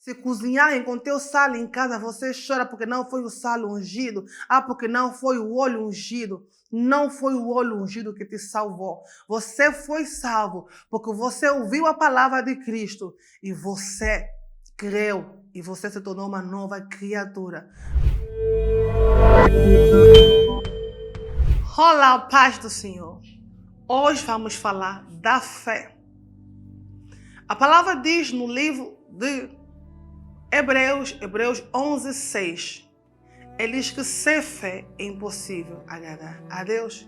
Se cozinharem com teu sal em casa, você chora porque não foi o sal ungido. Porque não foi o óleo ungido. Não foi o óleo ungido que te salvou. Você foi salvo porque você ouviu a palavra de Cristo e você creu e você se tornou uma nova criatura. Olá, paz do Senhor. Hoje vamos falar da fé. A palavra diz no livro de Hebreus 11:6. Ele diz que sem fé é impossível agradar a Deus,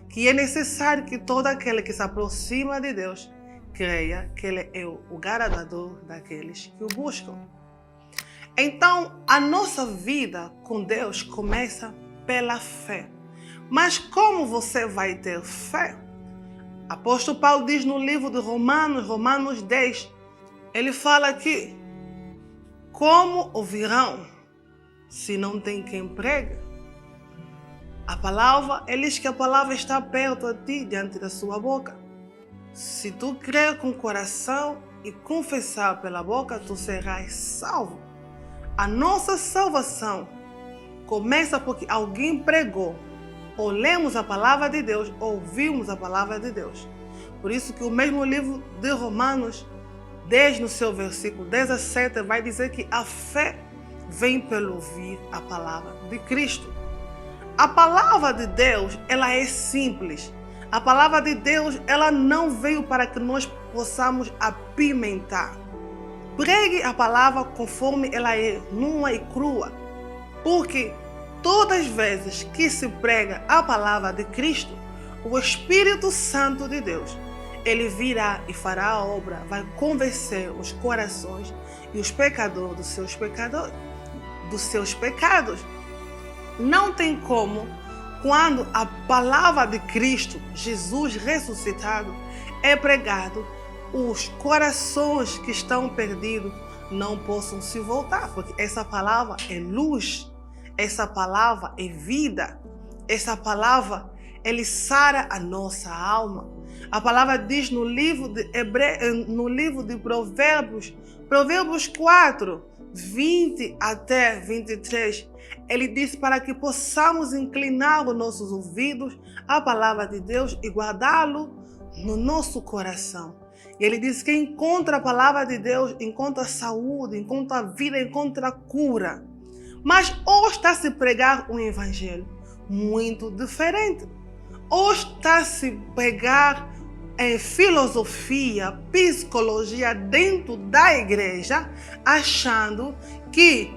que é necessário que todo aquele que se aproxima de Deus creia que Ele é o galardoador daqueles que o buscam. Então, a nossa vida com Deus começa pela fé. Mas como você vai ter fé? Apóstolo Paulo diz no livro de Romanos 10, ele fala que como ouvirão se não tem quem pregue? A palavra, ele diz que a palavra está perto a ti, diante da sua boca. Se tu crer com o coração e confessar pela boca, tu serás salvo. A nossa salvação começa porque alguém pregou. Ou lemos a palavra de Deus, ou ouvimos a palavra de Deus. Por isso que o mesmo livro de Romanos 10, no seu versículo 17, vai dizer que a fé vem pelo ouvir a palavra de Cristo. A palavra de Deus, ela é simples. A palavra de Deus, ela não veio para que nós possamos apimentar. Pregue a palavra conforme ela é, nua e crua. Porque todas as vezes que se prega a palavra de Cristo, o Espírito Santo de Deus, ele virá e fará a obra, vai convencer os corações e os pecadores dos seus pecados. Não tem como, quando a palavra de Cristo, Jesus ressuscitado, é pregado, os corações que estão perdidos não possam se voltar, porque essa palavra é luz. Essa palavra é vida. Essa palavra, ele sara a nossa alma. A palavra diz no livro de Provérbios 4, 20 até 23, ele diz para que possamos inclinar os nossos ouvidos à palavra de Deus e guardá-lo no nosso coração. E ele diz que encontra a palavra de Deus, encontra saúde, encontra vida, encontra cura. Mas hoje está se pregar um evangelho muito diferente. Hoje está se pregar filosofia, psicologia dentro da igreja, achando que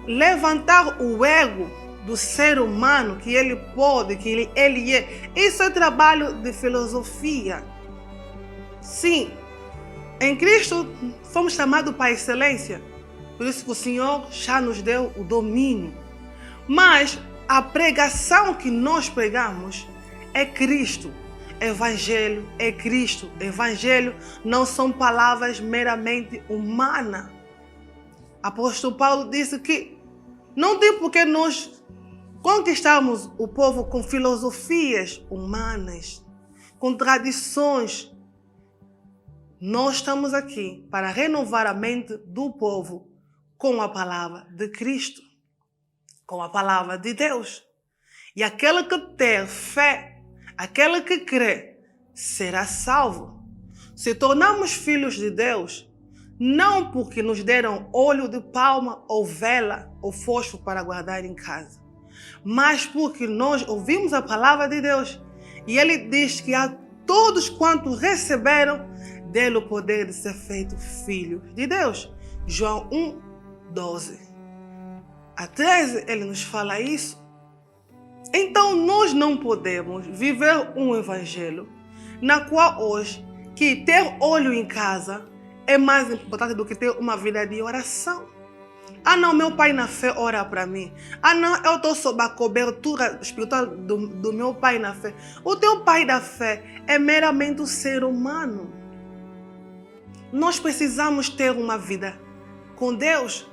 levantar o ego do ser humano, que ele pode, que ele é, isso é trabalho de filosofia. Sim, em Cristo fomos chamados para a excelência. Por isso que o Senhor já nos deu o domínio. Mas a pregação que nós pregamos é Cristo. Evangelho é Cristo. Evangelho não são palavras meramente humanas. Apóstolo Paulo disse que não tem por que nós conquistarmos o povo com filosofias humanas, com tradições. Nós estamos aqui para renovar a mente do povo com a palavra de Cristo, com a palavra de Deus. E aquele que tem fé, aquele que crê, será salvo. Se tornamos filhos de Deus, não porque nos deram óleo de palma ou vela ou fósforo para guardar em casa, mas porque nós ouvimos a palavra de Deus. E ele diz que a todos quantos receberam, dele o poder de ser feito filho de Deus. João 1:12 a 13, ele nos fala isso. Então nós não podemos viver um evangelho na qual hoje que ter óleo em casa é mais importante do que ter uma vida de oração. Não, meu pai na fé ora para mim. Não, eu estou sob a cobertura espiritual do meu pai na fé. O teu pai da fé é meramente um ser humano. Nós precisamos ter uma vida com Deus.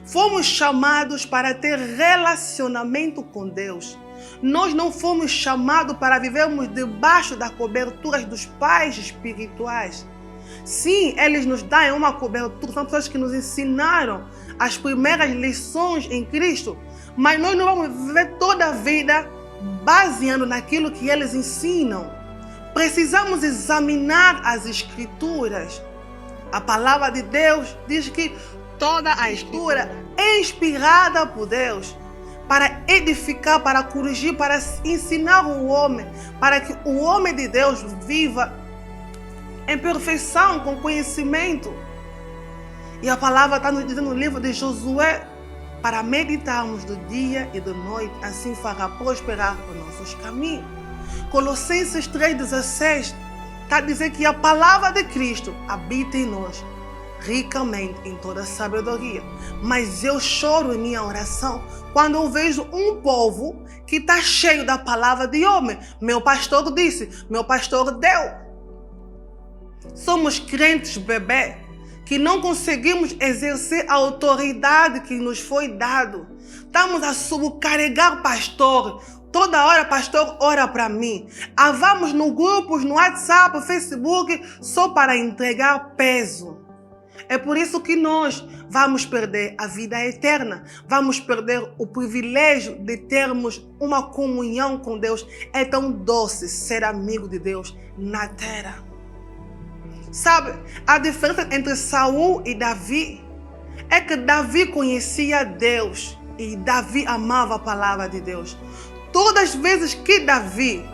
Fomos chamados para ter relacionamento com Deus. Nós não fomos chamados para vivermos debaixo das coberturas dos pais espirituais. Sim, eles nos dão uma cobertura, são pessoas que nos ensinaram as primeiras lições em Cristo, mas nós não vamos viver toda a vida baseando naquilo que eles ensinam. Precisamos examinar as Escrituras. A palavra de Deus diz que toda a Escritura é inspirada por Deus para edificar, para corrigir, para ensinar o homem, para que o homem de Deus viva em perfeição, com conhecimento. E a palavra está nos dizendo no livro de Josué, para meditarmos do dia e da noite, assim fará prosperar os nossos caminhos. Colossenses 3,16 está dizendo que a palavra de Cristo habita em nós, ricamente em toda sabedoria. Mas eu choro em minha oração quando eu vejo um povo que está cheio da palavra de homem. Meu pastor disse, meu pastor deu. Somos crentes bebê que não conseguimos exercer a autoridade que nos foi dado. Estamos a sobrecarregar pastor. Toda hora, pastor, ora para mim. Vamos no grupos, no WhatsApp, no Facebook, só para entregar peso. É por isso que nós vamos perder a vida eterna. Vamos perder o privilégio de termos uma comunhão com Deus. É tão doce ser amigo de Deus na terra. Sabe, a diferença entre Saul e Davi é que Davi conhecia Deus e Davi amava a palavra de Deus. Todas as vezes que Davi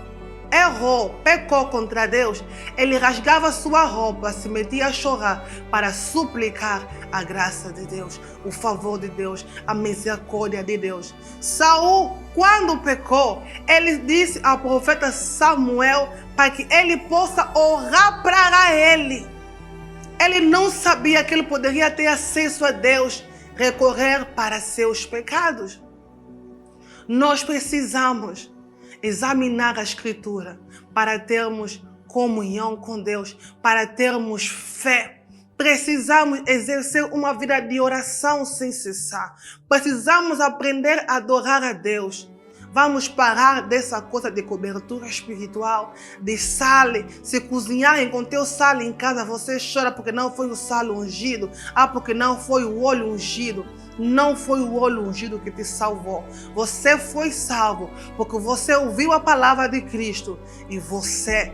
errou, pecou contra Deus, ele rasgava sua roupa, se metia a chorar para suplicar a graça de Deus, o favor de Deus, a misericórdia de Deus. Saul, quando pecou, ele disse ao profeta Samuel para que ele possa orar para ele. Ele não sabia que ele poderia ter acesso a Deus, recorrer para seus pecados. Nós precisamos examinar a Escritura para termos comunhão com Deus, para termos fé. Precisamos exercer uma vida de oração sem cessar. Precisamos aprender a adorar a Deus. Vamos parar dessa coisa de cobertura espiritual, de sal. Se cozinharem com teu sal em casa, você chora porque não foi o sal ungido. Porque não foi o óleo ungido. Não foi o óleo ungido que te salvou. Você foi salvo porque você ouviu a palavra de Cristo e você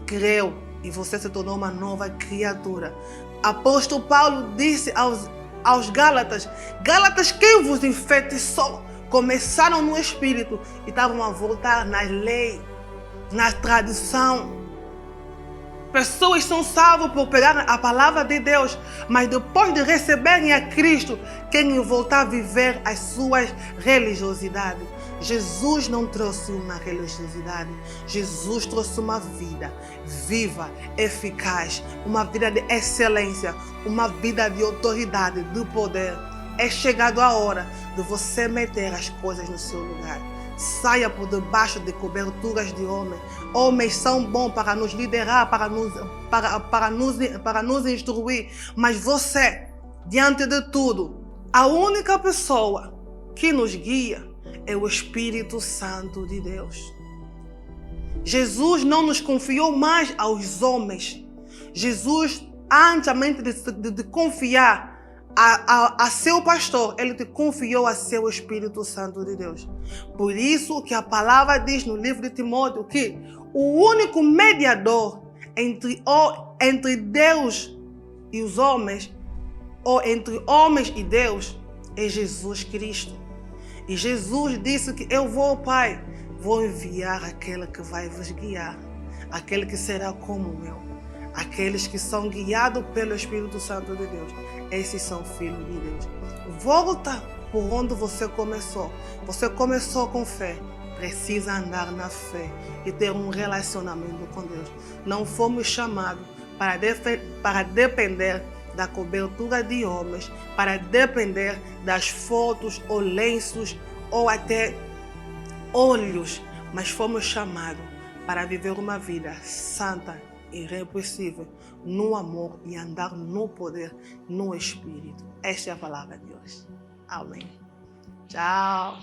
creu e você se tornou uma nova criatura. Apóstolo Paulo disse aos Gálatas: Gálatas, quem vos enfeitiçou? Começaram no espírito e estavam a voltar na lei, na tradição. Pessoas são salvas por pegar a palavra de Deus, mas depois de receberem a Cristo, querem voltar a viver as suas religiosidades. Jesus não trouxe uma religiosidade, Jesus trouxe uma vida viva, eficaz, uma vida de excelência, uma vida de autoridade, de poder. É chegado a hora de você meter as coisas no seu lugar. Saia por debaixo de coberturas de homens. Homens são bons para nos liderar, para nos instruir. Mas você, diante de tudo, a única pessoa que nos guia é o Espírito Santo de Deus. Jesus não nos confiou mais aos homens. Jesus, antes de confiar a seu pastor, ele te confiou a seu Espírito Santo de Deus. Por isso que a palavra diz no livro de Timóteo que o único mediador entre Deus e os homens, ou entre homens e Deus, é Jesus Cristo. E Jesus disse que eu vou ao Pai, vou enviar aquele que vai vos guiar, aquele que será como eu. Aqueles que são guiados pelo Espírito Santo de Deus, esses são filhos de Deus. Volta por onde você começou. Você começou com fé. Precisa andar na fé e ter um relacionamento com Deus. Não fomos chamados para depender da cobertura de homens, para depender das fotos ou lenços ou até olhos, mas fomos chamados para viver uma vida santa, irrepreensível, no amor e andar no poder, no Espírito. Esta é a palavra de Deus. Amém. Tchau.